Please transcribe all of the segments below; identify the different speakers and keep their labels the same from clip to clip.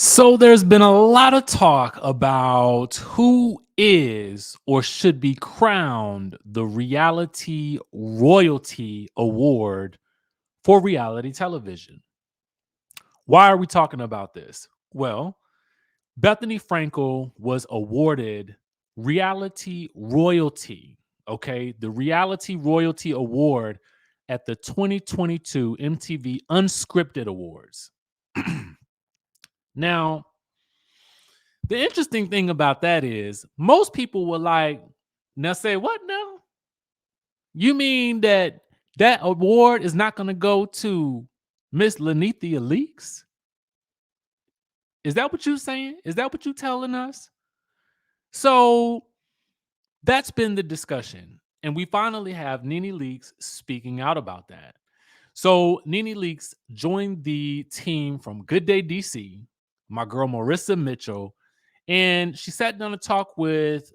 Speaker 1: So there's been a lot of talk about who is or should be crowned the Reality Royalty Award for reality television. Why are we talking about this? Well, Bethenny Frankel was awarded Reality Royalty, okay? The Reality Royalty Award at the 2022 MTV Unscripted Awards. Now, the interesting thing about that is most people were like, now say what now? You mean that award is not going to go to Miss Nene Leakes? Is that what you're saying? Is that what you're telling us? So that's been the discussion. And we finally have Nene Leakes speaking out about that. So Nene Leakes joined the team from Good Day DC, my girl Marissa Mitchell, and she sat down to talk with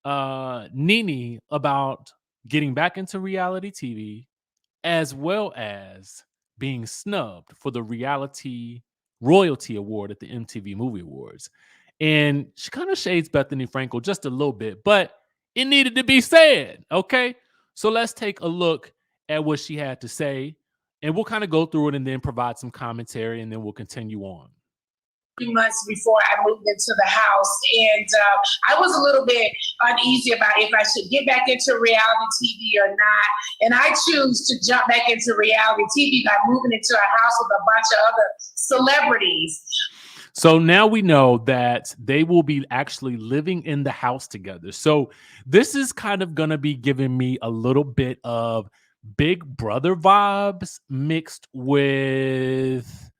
Speaker 1: Nene about getting back into reality TV as well as being snubbed for the Reality Royalty Award at the MTV Movie Awards. And she kind of shades Bethenny Frankel just a little bit, but it needed to be said. Okay. So let's take a look at what she had to say, and we'll kind of go through it and then provide some commentary, and then we'll continue on.
Speaker 2: Months before I moved into the house, and I was a little bit uneasy about if I should get back into reality TV or not. And I choose to jump back into reality TV by moving into a house with a bunch of other celebrities.
Speaker 1: So now we know that they will be actually living in the house together. So this is kind of going to be giving me a little bit of Big Brother vibes mixed with,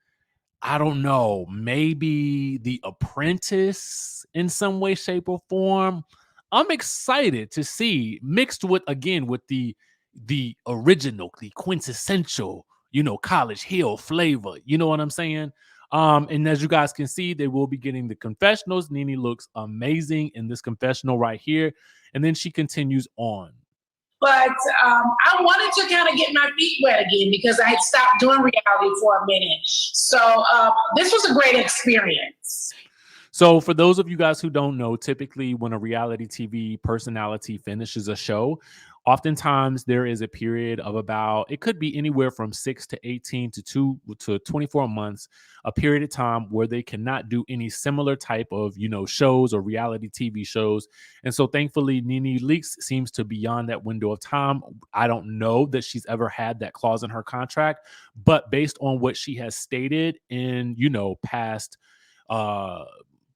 Speaker 1: I don't know, maybe The Apprentice in some way, shape, or form. I'm excited to see, mixed with, again, with the original, the quintessential, College Hill flavor. You know what I'm saying? And as you guys can see, they will be getting the confessionals. Nene looks amazing in this confessional right here. And then she continues on.
Speaker 2: But I wanted to kind of get my feet wet again because I had stopped doing reality for a minute. So this was a great experience.
Speaker 1: So for those of you guys who don't know, typically when a reality TV personality finishes a show, oftentimes there is a period of about, it could be anywhere from 6 to 18 to 2 to 24 months, a period of time where they cannot do any similar type of, shows or reality TV shows. And so thankfully, Nene Leakes seems to be beyond that window of time. I don't know that she's ever had that clause in her contract, but based on what she has stated in, past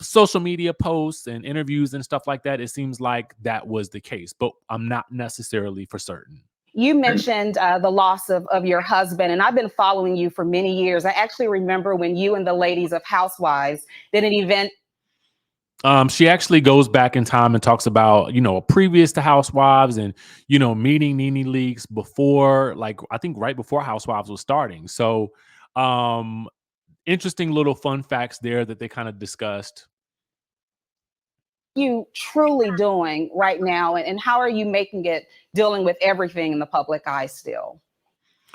Speaker 1: social media posts and interviews and stuff like that, it seems like that was the case, but I'm not necessarily for certain.
Speaker 3: You mentioned the loss of your husband, and I've been following you for many years. I actually remember when you and the ladies of Housewives did an event.
Speaker 1: She actually goes back in time and talks about, previous to Housewives and, meeting Nene Leakes before, like, I think right before Housewives was starting. So, interesting little fun facts there that they kind of discussed.
Speaker 3: You truly doing right now, and how are you making it dealing with everything in the public eye still?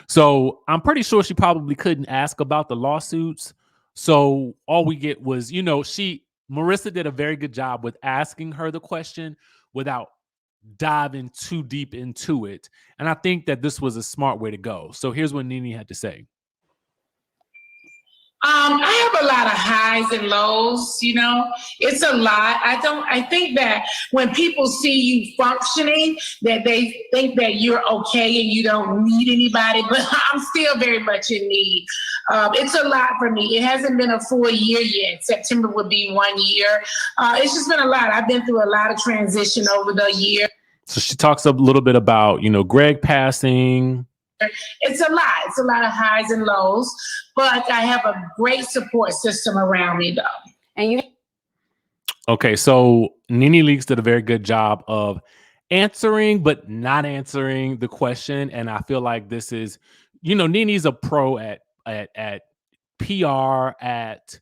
Speaker 1: So I'm pretty sure she probably couldn't ask about the lawsuits. So all we get was, Marissa did a very good job with asking her the question without diving too deep into it. And I think that this was a smart way to go. So here's what Nene had to say.
Speaker 2: I have a lot of highs and lows, it's a lot. I think that when people see you functioning, that they think that you're okay and you don't need anybody, but I'm still very much in need. It's a lot for me. It hasn't been a full year yet. September would be 1 year. It's just been a lot. I've been through a lot of transition over the year.
Speaker 1: So she talks a little bit about, Greg passing.
Speaker 2: It's a lot. It's a lot of highs and lows, but I have a great support system around me, though.
Speaker 1: Okay, so Nene Leakes did a very good job of answering, but not answering the question. And I feel like this is, Nene's a pro at PR, at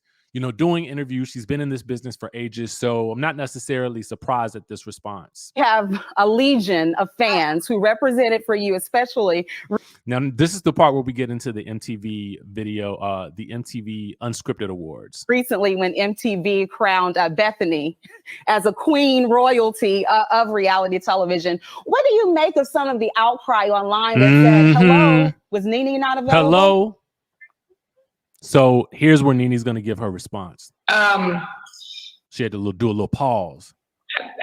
Speaker 1: doing interviews. She's been in this business for ages, so I'm not necessarily surprised at this response.
Speaker 3: Have a legion of fans who represented for you, especially.
Speaker 1: Now, this is the part where we get into the MTV video, the MTV Unscripted Awards.
Speaker 3: Recently, when MTV crowned Bethenny as a queen royalty of reality television, what do you make of some of the outcry online that said, hello, was Nene not available?
Speaker 1: Hello. So here's where Nene's going to give her response. She had to do a little pause.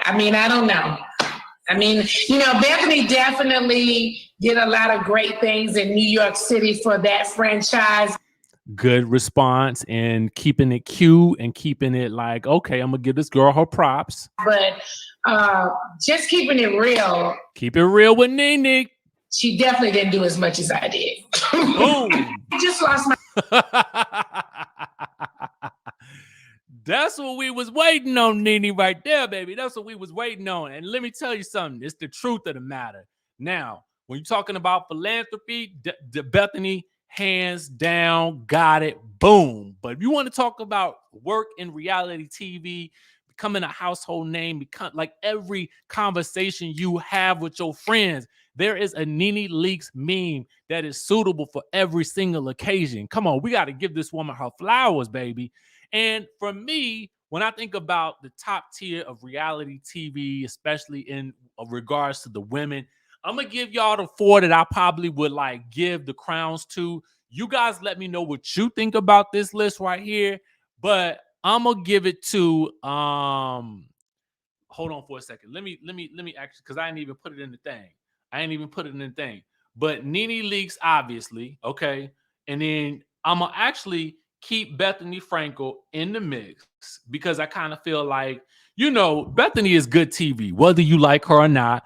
Speaker 2: I mean, I don't know. I mean, Bethenny definitely did a lot of great things in New York City for that franchise.
Speaker 1: Good response, and keeping it cute and keeping it like, okay, I'm going to give this girl her props.
Speaker 2: But just keeping it real.
Speaker 1: Keep it real with Nene.
Speaker 2: She definitely didn't do as much as I did.
Speaker 1: Boom.
Speaker 2: I just lost my...
Speaker 1: That's what we was waiting on, Nene, right there, baby. That's what we was waiting on. And let me tell you something. It's the truth of the matter. Now, when you're talking about philanthropy, Bethenny, hands down, got it. Boom. But if you want to talk about work in reality TV, becoming a household name, like every conversation you have with your friends, there is a Nene Leakes meme that is suitable for every single occasion. Come on, we got to give this woman her flowers, baby. And for me, when I think about the top tier of reality TV, especially in regards to the women, I'm going to give y'all the 4 that I probably would like give the crowns to. You guys let me know what you think about this list right here. But I'm going to give it to, hold on for a second. Let me actually, because I didn't even put it in the thing. But Nene Leakes, obviously, okay? And then I'm going to actually keep Bethenny Frankel in the mix because I kind of feel like, Bethenny is good TV, whether you like her or not.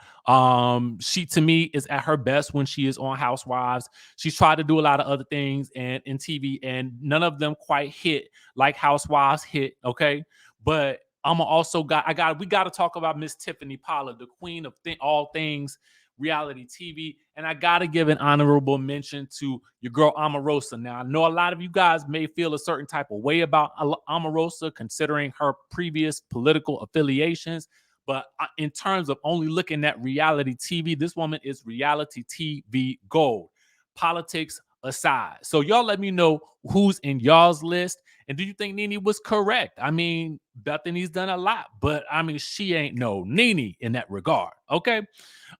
Speaker 1: She, to me, is at her best when she is on Housewives. She's tried to do a lot of other things and in TV, and none of them quite hit like Housewives hit, okay? But we got to talk about Miss Tiffany Pollard, the queen of all things reality TV, and I gotta give an honorable mention to your girl Omarosa. Now, I know a lot of you guys may feel a certain type of way about Omarosa considering her previous political affiliations, but in terms of only looking at reality TV, this woman is reality TV gold, politics aside. So y'all let me know who's in y'all's list, and do you think Nene was correct? I mean, Bethenny's done a lot, but I mean, she ain't no Nene in that regard, okay?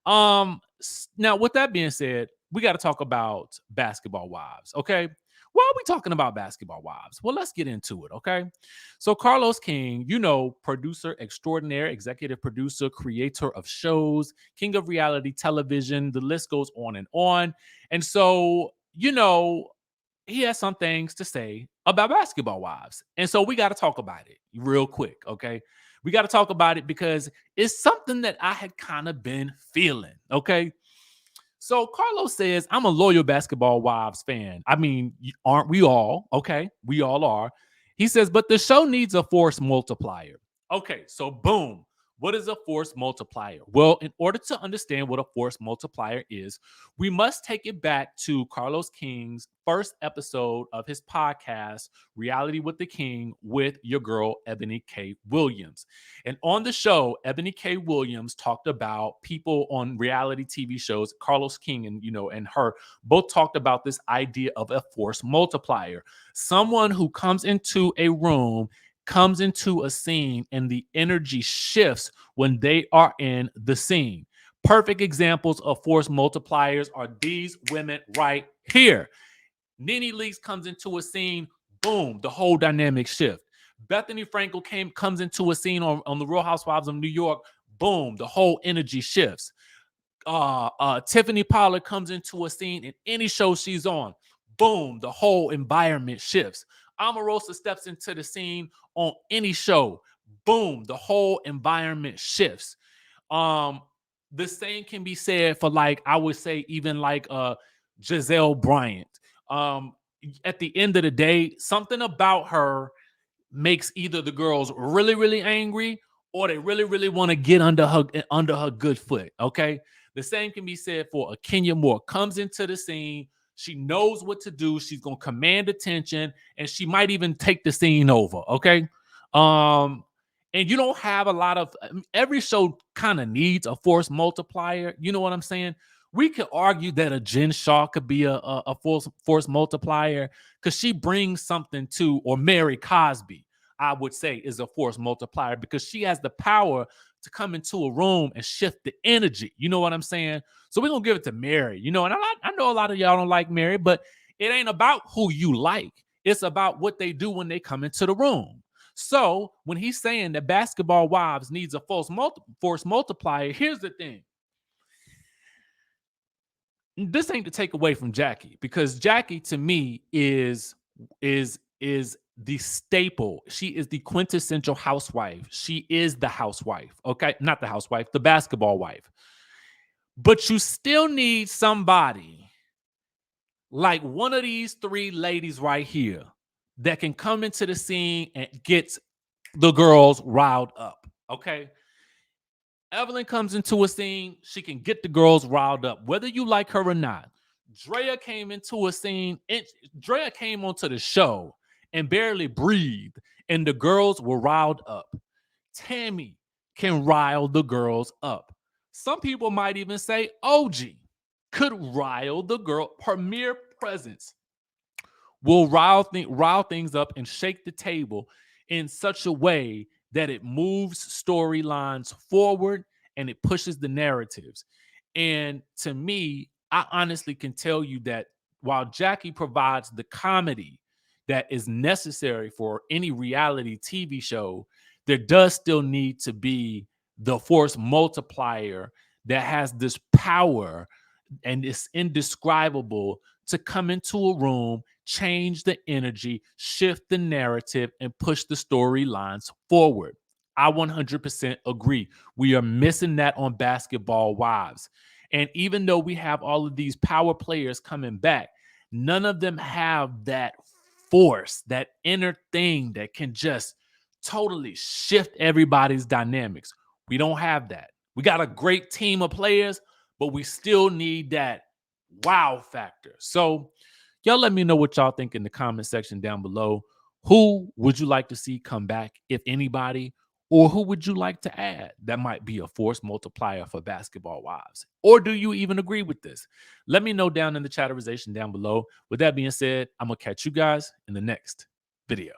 Speaker 1: Now, with that being said, we got to talk about Basketball Wives, okay? Why are we talking about Basketball Wives? Well, let's get into it, okay? So Carlos King, producer extraordinaire, executive producer, creator of shows, king of reality television, the list goes on and on. And so, he has some things to say about Basketball Wives. And so we got to talk about it real quick, okay? We got to talk about it because it's something that I had kind of been feeling, okay? So Carlos says, I'm a loyal Basketball Wives fan. I mean, aren't we all? Okay, we all are. He says, but the show needs a force multiplier. Okay, so boom. What is a force multiplier? Well, in order to understand what a force multiplier is, we must take it back to Carlos King's first episode of his podcast, Reality with the King, with your girl, Ebony K. Williams. And on the show, Ebony K. Williams talked about people on reality TV shows. Carlos King and her both talked about this idea of a force multiplier. Someone who comes into a room, comes into a scene, and the energy shifts when they are in the scene. Perfect examples of force multipliers are these women right here. Nene Leakes comes into a scene, boom, the whole dynamic shift. Bethenny Frankel comes into a scene on the Real Housewives of New York, boom, the whole energy shifts. Tiffany Pollard comes into a scene in any show she's on, boom, the whole environment shifts. Omarosa steps into the scene on any show, boom, the whole environment shifts. The same can be said for, like, I would say even like Giselle Bryant. At the end of the day, something about her makes either the girls really, really angry or they really, really want to get under her good foot. Okay. The same can be said for a Kenya Moore. Comes into the scene, She knows what to do. She's going to command attention, and she might even take the scene over. Okay. And you don't have a lot of, every show kind of needs a force multiplier. You know what I'm saying? We could argue that a Jen Shaw could be a force multiplier because she brings something to, or Mary Cosby, I would say, is a force multiplier because she has the power to come into a room and shift the energy. You know what I'm saying? So we're going to give it to Mary, you know, and I know a lot of y'all don't like Mary, but it ain't about who you like. It's about what they do when they come into the room. So when he's saying that Basketball Wives needs a force multiplier, here's the thing. This ain't to take away from Jackie, because Jackie to me is the staple. She is the quintessential housewife. She is the housewife. Okay, not the housewife, the basketball wife. But you still need somebody like one of these three ladies right here that can come into the scene and get the girls riled up. Okay. Evelyn comes into a scene, she can get the girls riled up, whether you like her or not. Drea came into a scene, Drea came onto the show and barely breathed, and the girls were riled up. Tammy can rile the girls up. Some people might even say OG could rile the girl. Her mere presence will rile things up and shake the table in such a way that it moves storylines forward and it pushes the narratives. And to me, I honestly can tell you that while Jackie provides the comedy that is necessary for any reality TV show, there does still need to be the force multiplier that has this power and it's indescribable to come into a room, change the energy, shift the narrative, and push the storylines forward. I 100% agree. We are missing that on Basketball Wives. And even though we have all of these power players coming back, none of them have that force, that inner thing that can just totally shift everybody's dynamics. We don't have that. We got a great team of players, but we still need that wow factor. So y'all let me know what y'all think in the comment section down below. Who would you like to see come back, if anybody? Or who would you like to add that might be a force multiplier for Basketball Wives? Or do you even agree with this? Let me know down in the chatterization down below. With that being said, I'm going to catch you guys in the next video.